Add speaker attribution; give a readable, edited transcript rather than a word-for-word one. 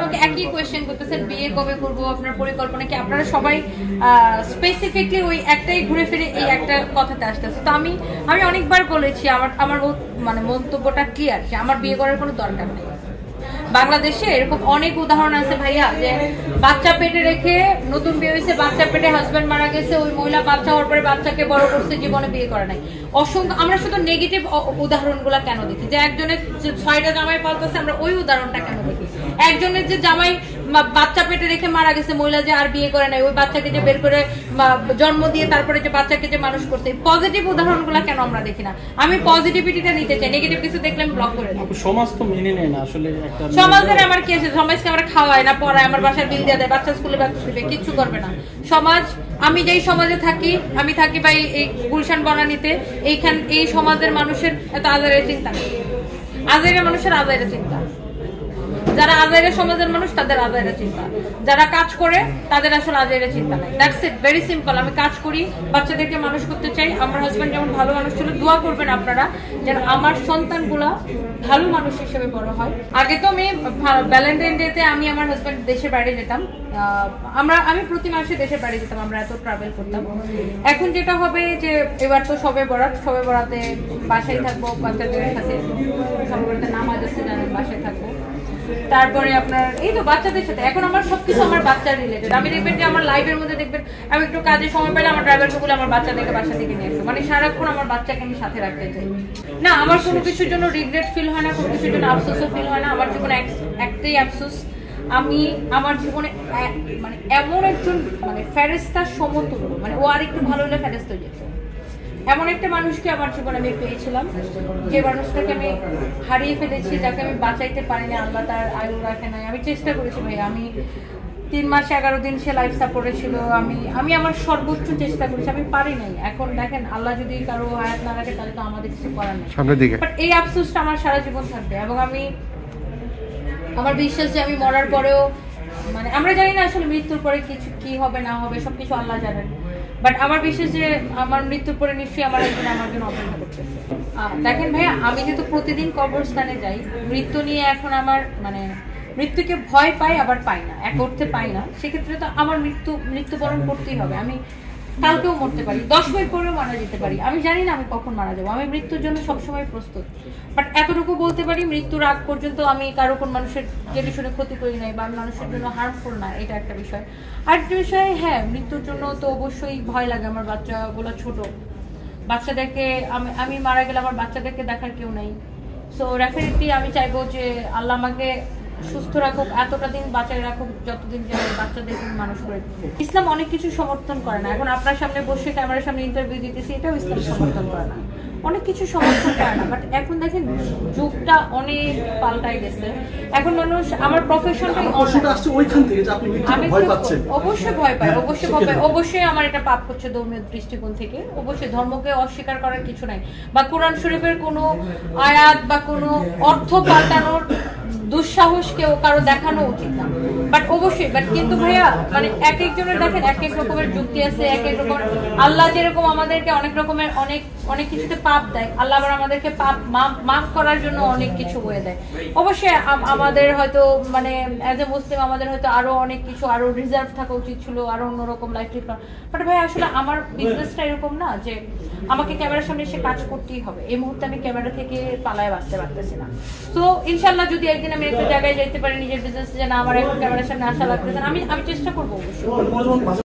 Speaker 1: আমাকে একই কোয়েশ্চেন করতেছেন, বিয়ে কবে করব, আপনার পরিকল্পনা কি? আপনারা সবাই স্পেসিফিকলি ওই একটাই ঘুরে ফিরে এই একটা কথাতে আসতেছে। তো আমি অনেকবার বলেছি, আমার মানে মন্তব্যটা ক্লিয়ার যে আমার বিয়ে করার কোনো দরকার নেই। বাংলাদেশে এরকম অনেক উদাহরণ আছে ভাইয়া, যে বাচ্চা পেটে রেখে নতুন বিয়ে হয়েছে, বাচ্চা পেটে হাজবেন্ড মারা গেছে, ওই মহিলা বাচ্চা হওয়ার পরে বাচ্চাকে বড় করছে, জীবনে বিয়ে করে নাই। অসংখ্য আমরা শুধু নেগেটিভ উদাহরণগুলো কেন দেখি? যে একজনের 6টা জামাই পালতেছে, আমরা ওই উদাহরণটা কেন দেখি? একজনের যে জামাই বাচ্চা পেটে রেখে মারা গেছে, মহিলা যে আর বিয়ে করে নাই, ওই বাচ্চাকে যে বের করে জন্ম দিয়ে তারপরে যে বাচ্চাকে যে মানুষ করছে, পজিটিভ উদাহরণগুলো কেন আমরা দেখি না? আমি পজিটিভিটিটা নিতে চাই, নেগেটিভ কিছু দেখলে আমি ব্লক করে দিই।
Speaker 2: সমাজ তো মেনে নেয় না আসলে।
Speaker 1: সমাজের আমার কি আছে? সমাজকে আমরা খাওয়াই না, পড়ায়, আমার বাসায় বিল দিয়ে দেয়, বাচ্চা স্কুলে দিবে, কিচ্ছু করবে না সমাজ। আমি যেই সমাজে থাকি, আমি থাকি ভাই এই গুলশান বনানীতে, এই সমাজের মানুষের এত আজারের চিন্তা নেই। আজারের মানুষের আজারের চিন্তা, যারা আজারের সমাজের মানুষ তাদের আজারের চিন্তা, যারা কাজ করে তাদের আসলে আজারের চিন্তা নাই। That's it, very simple. আমি কাজ করি, বাচ্চাদেরকে মানুষ করতে চাই। আমার হাজবেন্ড যেমন ভালো মানুষ ছিল, দোয়া করবেন আপনারা যেন আমার সন্তানগুলা ভালো মানুষ হিসেবে বড় হয়। আগে তো আমি ভ্যালেন্টাইন ডেতে আমি আমার হাজবেন্ড দেশের বাইরে যেতাম, আমি প্রতি মাসে দেশের বাইরে যেতাম, আমরা এত ট্রাভেল করতাম। এখন যেটা হবে যে এবার তো সবে বরাতে বাসায় থাকবো, বাচ্চাদের সাথে সবে বরাতে নামাজ আছে, বাসায় থাকবো। তারপরে আপনার এই তো বাচ্চাদের সাথে এখন আমার সবকিছু আমার বাচ্চার রিলেটেড। আমি দেখবেন যে আমার লাইফের মধ্যে দেখবেন আমি একটু কাজে সময় পেলে আমার ড্রাইভারকে বলে আমার বাচ্চাদেরকে বাসা থেকে নিয়ে আসবো, মানে সারাক্ষণ আমার বাচ্চাকে আমি সাথে রাখতে চাই। না, আমার কোনো কিছুর জন্য রিগ্রেট ফিল হয় না, কোনো কিছুর জন্য আফসোসও ফিল হয় না। আমার জীবনে একটাই আফসোস, আমি আমার জীবনে মানে এমন একজন মানে ফেরেস্তার সমতুল্য, মানে ও আর একটু ভালো হলে ফেরেস্তা হয়ে যেত, এমন একটা মানুষকে আমার জীবনে আমি পেয়েছিলাম, যে মানুষটাকে আমি হারিয়ে ফেলেছি, যাকে আমি বাঁচাইতে পারিনি, আল্লাহ তার আয়ু রাখে নাই। আমি চেষ্টা করেছি ভাই, আমি 3 মাস 11 দিন সে লাইফ সাপোর্টে ছিল, আমি আমার সর্বোচ্চ চেষ্টা করেছি, আমি পারি নাই। এখন দেখেন, আল্লাহ যদি কারো হায়াত না রাখে তাহলে তো আমাদের কিছু করার নেই। বাট এই আফসোসটা আমার সারা জীবন থাকবে, এবং আমার বিশ্বাস যে আমি মরার পরেও, মানে আমরা জানি না আসলে মৃত্যুর পরে কিছু কি হবে না হবে, সবকিছু আল্লাহ জানেন। বাট আমার বিশ্বাস যে আমার মৃত্যুর পরে নিশ্চয়ই আমার একজন আমার জন্য অপেক্ষা করতেছে। দেখেন ভাইয়া, আমি যেহেতু প্রতিদিন কবরস্থানে যাই, মৃত্যু নিয়ে এখন আমার মানে মৃত্যুকে ভয় পাই আবার পাই না, এক অর্থে পাই না। সেক্ষেত্রে তো আমার মৃত্যুবরণ করতেই হবে। আমি কালকেও মরতে পারি, 10 মিনিট পরেও মারা যেতে পারি, আমি জানি না আমি কখন মারা যাবো। আমি মৃত্যুর জন্য সবসময় প্রস্তুত। বাট এতটুকু বলতে পারি, মৃত্যুর আগ পর্যন্ত আমি কারো কোন মানুষের জেনে শুনে ক্ষতি করি নাই, বা আমি মানুষের জন্য হার্মফুল না, এটা একটা বিষয়। আরেকটা বিষয়, হ্যাঁ, মৃত্যুর জন্য তো অবশ্যই ভয় লাগে। আমার বাচ্চাগুলো ছোট, বাচ্চাদেরকে আমি মারা গেলে আমার বাচ্চাদেরকে দেখার কেউ নাই। সো ডেফিনেটলি আমি চাইবো যে আল্লাহ আমাকে সুস্থ রাখুক, এতটা দিন বাঁচায় রাখুক, যতদিন যে বাচ্চাদেরকে মানুষ করে। ইসলাম অনেক কিছু সমর্থন করে না। এখন আপনার সামনে বসে ক্যামেরার সামনে ইন্টারভিউ দিতেছি, এটাও ইসলাম সমর্থন করে না, অনেক কিছু সমর্থন করে না। বাট এখন দেখেন যুগটা অনেক পাল্টাই গেছে। এখন মানুষ, আমার প্রফেশনটাই অবশ্যই ভয় পায়, অবশ্যই আমার এটা পাপ হচ্ছে ধর্মীয় দৃষ্টিকোণ থেকে। অবশ্যই ধর্মকে অস্বীকার করার কিছু নাই, বা কোরআন শরীফের কোনো আয়াত বা কোনো অর্থ পাল্টানোর দুঃসাহস কেউ কারো দেখানো উচিত না। বাট অবশ্যই, কিন্তু ভাইয়া মানে এক একজনের দেখেন এক এক রকমের যুক্তি আছে, এক এক রকম। আল্লাহ যেরকম আমাদেরকে অনেক রকমের অনেক কিছুতে পাপ দেয়, আল্লাহ আবার আমাদেরকে পাপ মাফ করার জন্য অনেক কিছু হয়ে দেয়। অবশ্যই আমাদের হয়তো মানে অ্যাজ এ মুসলিম আমাদের হয়তো আরো অনেক কিছু আরো রিজার্ভ থাকা উচিত ছিল, আরো অন্যরকম লাইফ লিড করা। বাট ভাই আসলে আমার বিজনেসটা এরকম না যে আমাকে ক্যামেরার সামনে এসে কাজ করতেই হবে। এই মুহূর্তে আমি ক্যামেরা থেকে পালায় বাঁচতে পারতেছি না। তো ইনশাল্লাহ যদি একদিন আমি একটা জায়গায় যেতে পারি নিজের বিজনেস, যে না আমার এখন ক্যামেরার সামনে আসা লাগতেছে, আমি চেষ্টা করবো অবশ্যই।